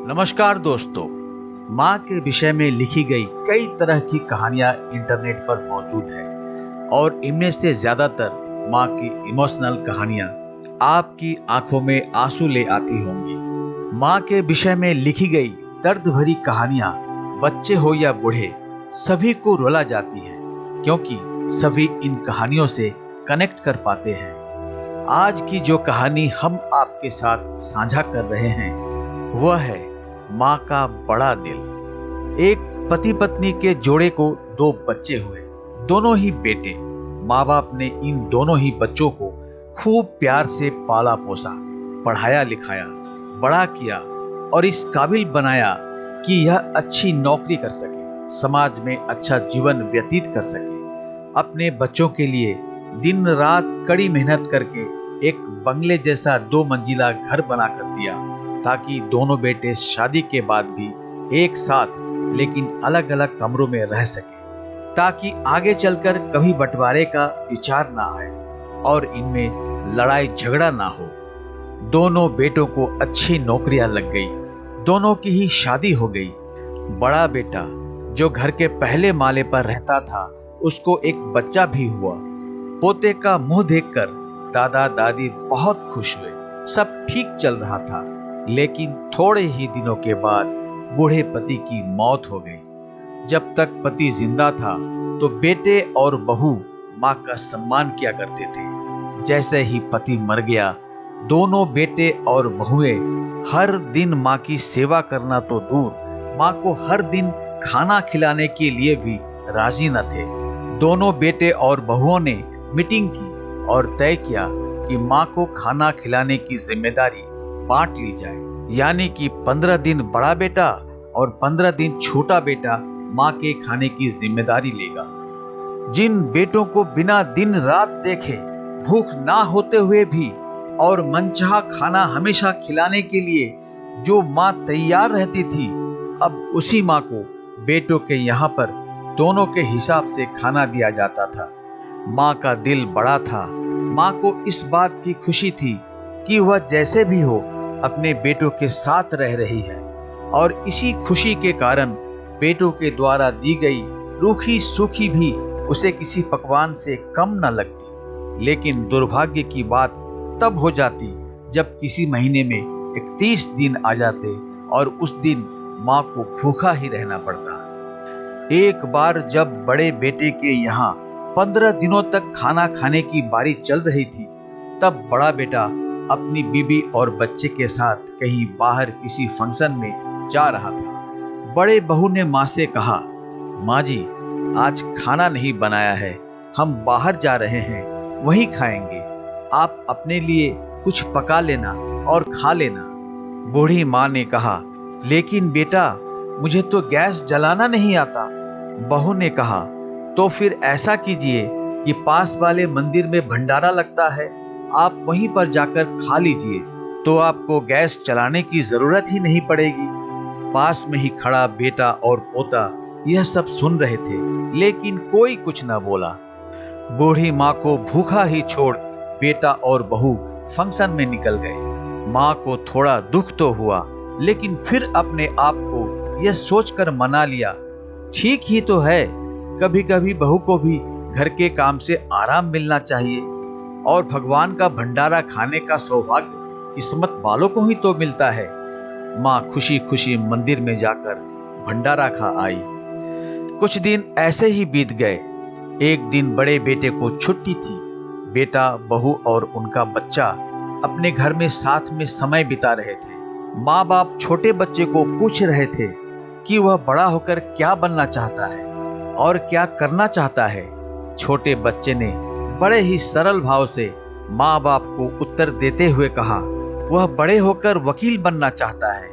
नमस्कार दोस्तों। माँ के विषय में लिखी गई कई तरह की कहानियां इंटरनेट पर मौजूद है और इनमें से ज्यादातर माँ की इमोशनल कहानियां आपकी आंखों में आंसू ले आती होंगी। माँ के विषय में लिखी गई दर्द भरी कहानियां बच्चे हो या बूढ़े सभी को रुला जाती है, क्योंकि सभी इन कहानियों से कनेक्ट कर पाते हैं। आज की जो कहानी हम आपके साथ साझा कर रहे हैं वह है माँ का बड़ा दिल। एक पति पत्नी के जोड़े को दो बच्चे हुए, दोनों ही बेटे। माँ बाप ने इन दोनों ही बच्चों को खूब प्यार से पाला पोसा, पढ़ाया लिखाया, बड़ा किया और इस काबिल बनाया कि यह अच्छी नौकरी कर सके, समाज में अच्छा जीवन व्यतीत कर सके। अपने बच्चों के लिए दिन रात कड़ी मेहनत करके एक बंगले जैसा 2 मंजिला घर बना कर दिया, ताकि दोनों बेटे शादी के बाद भी एक साथ लेकिन अलग अलग कमरों में रह सके, ताकि आगे चलकर कभी बंटवारे का विचार ना आए और इनमें लड़ाई झगड़ा ना हो। दोनों बेटों को अच्छी नौकरियां लग गई, दोनों की ही शादी हो गई। बड़ा बेटा जो घर के पहले माले पर रहता था, उसको एक बच्चा भी हुआ। पोते का मुंह देखकर दादा दादी बहुत खुश हुए। सब ठीक चल रहा था, लेकिन थोड़े ही दिनों के बाद बूढ़े पति की मौत हो गई। जब तक पति जिंदा था तो बेटे और बहू माँ का सम्मान किया करते थे। जैसे ही पति मर गया, दोनों बेटे और बहुएं हर दिन माँ की सेवा करना तो दूर, माँ को हर दिन खाना खिलाने के लिए भी राजी न थे। दोनों बेटे और बहुओं ने मीटिंग की और तय किया कि माँ को खाना खिलाने की जिम्मेदारी बांट ली जाए, यानी कि 15 दिन बड़ा बेटा और 15 दिन छोटा बेटा माँ के खाने की जिम्मेदारी लेगा। जिन बेटों को बिना दिन रात देखे, भूख ना होते हुए भी और मनचाहा खाना हमेशा खिलाने के लिए जो माँ तैयार रहती थी, अब उसी माँ को बेटों के यहाँ पर दोनों के हिसाब से खाना दिया जाता था। माँ का दिल बड़ा था। माँ को इस बात की खुशी थी कि वह जैसे भी हो अपने बेटों के साथ रह रही है, और इसी खुशी के कारण बेटों के द्वारा दी गई रूखी सूखी भी उसे किसी पकवान से कम न लगती। लेकिन दुर्भाग्य की बात तब हो जाती जब किसी महीने में 31 दिन आ जाते और उस दिन माँ को भूखा ही रहना पड़ता। एक बार जब बड़े बेटे के यहाँ 15 दिनों तक खाना खाने की बारी चल रही थी, तब बड़ा बेटा अपनी बीबी और बच्चे के साथ कहीं बाहर किसी फंक्शन में जा रहा था। बड़े बहू ने माँ से कहा, माँ जी, आज खाना नहीं बनाया है, हम बाहर जा रहे हैं, वहीं खाएंगे। आप अपने लिए कुछ पका लेना और खा लेना। बूढ़ी माँ ने कहा, लेकिन बेटा, मुझे तो गैस जलाना नहीं आता। बहू ने कहा, तो फिर ऐसा कीजिए कि पास वाले मंदिर में भंडारा लगता है, आप वहीं पर जाकर खा लीजिए, तो आपको गैस चलाने की जरूरत ही नहीं पड़ेगी। पास में ही खड़ा बेटा और पोता यह सब सुन रहे थे, लेकिन कोई कुछ न बोला। बूढ़ी माँ को भूखा ही छोड़ बेटा और बहू फंक्शन में निकल गए। माँ को थोड़ा दुख तो हुआ, लेकिन फिर अपने आप को यह सोचकर मना लिया, ठीक ही तो है, कभी कभी बहू को भी घर के काम से आराम मिलना चाहिए, और भगवान का भंडारा खाने का सौभाग्य किस्मत वालों को ही तो मिलता है। माँ खुशी खुशी मंदिर में जाकर भंडारा खा आई। कुछ दिन ऐसे ही बीत गए। एक दिन बड़े बेटे को छुट्टी थी। बेटा, बहू और उनका बच्चा अपने घर में साथ में समय बिता रहे थे। माँ बाप छोटे बच्चे को पूछ रहे थे कि वह बड़ा होकर क्या बनना चाहता है और क्या करना चाहता है। छोटे बच्चे ने बड़े ही सरल भाव से माँ बाप को उत्तर देते हुए कहा, वह बड़े होकर वकील बनना चाहता है।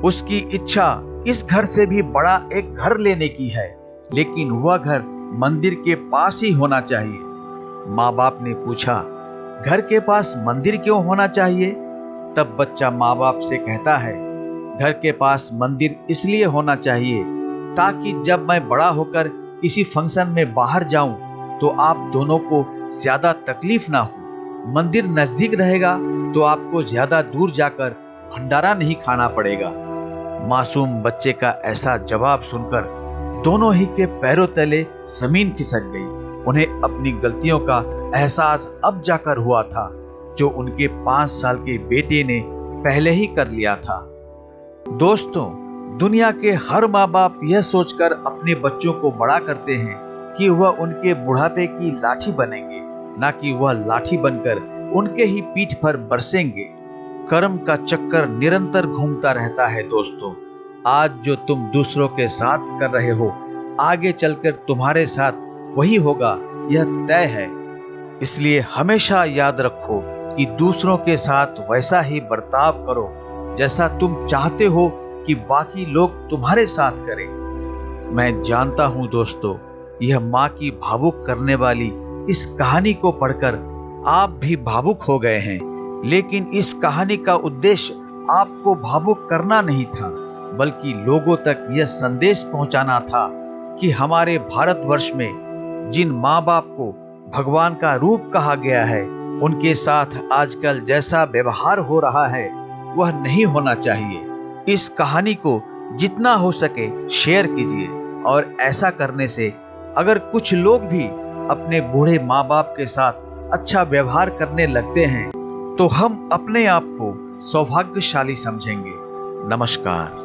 उसकी इच्छा इस घर से भी बड़ा एक घर लेने की है, लेकिन वह घर मंदिर के पास ही होना चाहिए। माँ बाप ने पूछा, घर के पास मंदिर क्यों होना चाहिए? तब बच्चा माँ बाप से कहता है, घर के पास मंदिर इसलिए होना चाहिए ताकि जब मैं बड़ा होकर किसी फंक्शन में बाहर जाऊं तो आप दोनों को ज्यादा तकलीफ ना हो। मंदिर नजदीक रहेगा तो आपको ज्यादा दूर जाकर भंडारा नहीं खाना पड़ेगा। मासूम बच्चे का ऐसा जवाब सुनकर दोनों ही के पैरों तले जमीन खिसक गई। उन्हें अपनी गलतियों का एहसास अब जाकर हुआ था, जो उनके 5 साल के बेटे ने पहले ही कर लिया था। दोस्तों, दुनिया के हर माँ बाप यह सोचकर अपने बच्चों को बड़ा करते हैं कि वह उनके बुढ़ापे की लाठी बनेंगे, ना कि वह लाठी बनकर उनके ही पीठ पर बरसेंगे। कर्म का चक्कर निरंतर घूमता रहता है दोस्तों। आज जो तुम दूसरों के साथ कर रहे हो, आगे चलकर तुम्हारे साथ वही होगा, यह तय है। इसलिए हमेशा याद रखो कि दूसरों के साथ वैसा ही बर्ताव करो जैसा तुम चाहते हो कि बाकी लोग तुम्हारे साथ करें। मैं जानता हूं दोस्तों, यह मां की भावुक करने वाली इस कहानी को पढ़कर आप भी भावुक हो गए हैं, लेकिन इस कहानी का उद्देश्य आपको भावुक करना नहीं था, बल्कि लोगों तक यह संदेश पहुंचाना था कि हमारे भारतवर्ष में जिन माँ बाप को भगवान का रूप कहा गया है, उनके साथ आजकल जैसा व्यवहार हो रहा है वह नहीं होना चाहिए। इस कहानी को जितना हो सके शेयर कीजिए, और ऐसा करने से अगर कुछ लोग भी अपने बूढ़े माँ बाप के साथ अच्छा व्यवहार करने लगते हैं तो हम अपने आप को सौभाग्यशाली समझेंगे। नमस्कार।